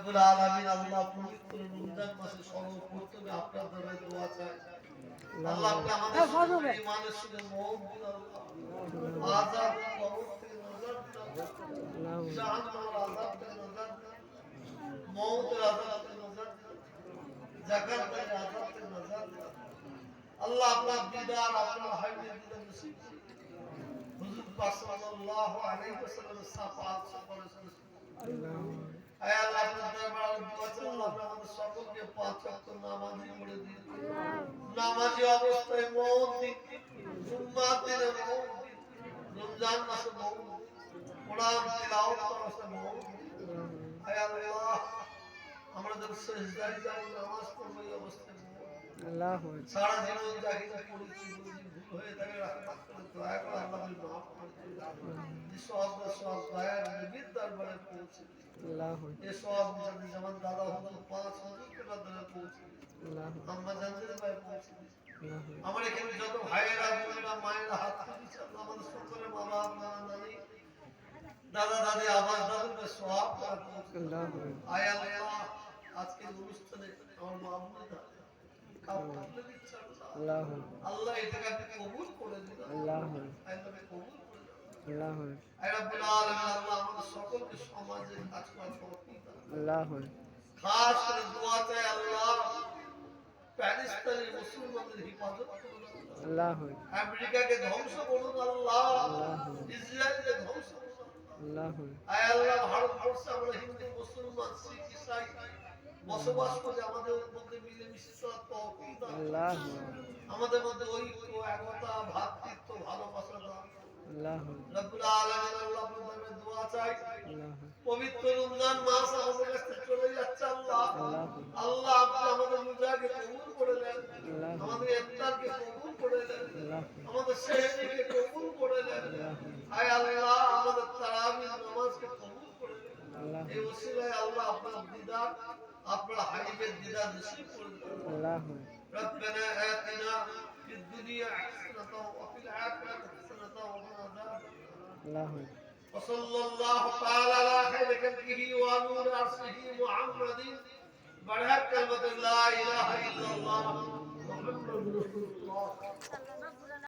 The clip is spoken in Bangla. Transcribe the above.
রব্বুল আলামিন আল্লাহ পবিত্র রমজান মাসে সর্বপ্রথমে আপনার দরবারে দোয়া চাই আল্লাহ আপনি আমাদের ইমানের সাথে মওত আল্লাহ আযাব কবর থেকে নাজাত দাও জাহান্নামের আযাব থেকে নাজাত দাও মওতের আযাব থেকে নাজাত দাও জাকাতের আযাব থেকে নাজাত দাও আল্লাহ আপনার দিদার আপনার হাবিবের দিদার নসিব হুজুর পাক সাল্লাল্লাহু আলাইহি ওয়াসাল্লামের শাফাআত করেছেন আয় আল্লাহ আপনার দরবারে দোয়া চাই আল্লাহ আমাদের সকলকে পাঁচ ওয়াক্ত নামাজি করে দিন নামাজি অবস্থায় মওত দিন উম্মাতের মওত দিন রমজান মাসে মওত কোরআন তিলাওয়াত করার মওত আয় আল্লাহ আমরা যখন সিজদায় যাব নামাজ পড়ব এই অবস্থায় আল্লাহ সারা জীবন যা কিছু করেছি ভুল হয়ে থাকে রহমত করে দয়া করে আল্লাহকে মাফ করে দিন সওয়াব দয়ার নবীর দরবারে পৌঁছে আল্লাহ এই সওয়াব যদি যেমন দাদা হুজুর পাঁচ হুজুরকে দরবারে পৌঁছে আল্লাহ আম্মা জানদের দরবারে পৌঁছে আমার এখানে যত ভাইয়েরা বোনেরা মায়েরা হাত তুলেছে আল্লাহ আমাদের সকলের মা বাপ নানা নানি দাদা দাদি আবাস দাদুকে সওয়াব করে পৌঁছে আল্লাহ আয় আল্লাহ আজকের অনুষ্ঠানে আমার মা বোনেরা আল্লাহ আল্লাহ এটাকে আপনি কবুল করে দিন আল্লাহ আল্লাহ কবুল করে দিন আল্লাহ আয় রব্বুল আলামিন আল্লাহ আমাদের সকলকে সমাজে কাজ করার তৌফিক দান আল্লাহ খাস করে দোয়া চাই আল্লাহ প্যালেস্টাইনের মুসলমানদের হিফাজত করুন আল্লাহ আমেরিকাকে ধ্বংস করুন আল্লাহ ইসরায়েলকে ধ্বংস করুন আল্লাহ আয় আল্লাহ ভারতবর্ষে আমরা হিন্দু মুসলমান শিখ ইসাই বসবাস করে আমাদের মধ্যে মিলেমিশে চলার তৌফিক দান আল্লাহ আমাদের মধ্যে ঐক্য একতা ভ্রাতৃত্ব ভালোবাসা দান আল্লাহ রব্বুল আলামিন আল্লাহ আপনার দরবারে দোয়া চাই আল্লাহ পবিত্র রমজান মাস আমাদের কাছে চলে যাচ্ছে আল্লাহ আল্লাহ আপনি আমাদের রোজাকে কবুল করে নেন আমাদের ইফতারকে কবুল করে নেন আমাদের সেহরিকে কবুল করে নেন আয় আল্লাহ আমাদের তারাবির নামাজকে কবুল করে নেন আল্লাহ এই ওসিলায় আল্লাহ আপনার দিদার আপনার হাবিবের দিদার নসিব করে দেন আল্লাহ ربنا آتنا في الدنيا حسنة وفي الآخرة حسنة وقنا عذاب الله وصلى الله تعالى على خير خلقه ونور عرشه محمد برهت كلمة لا إله إلا الله محمد رسول الله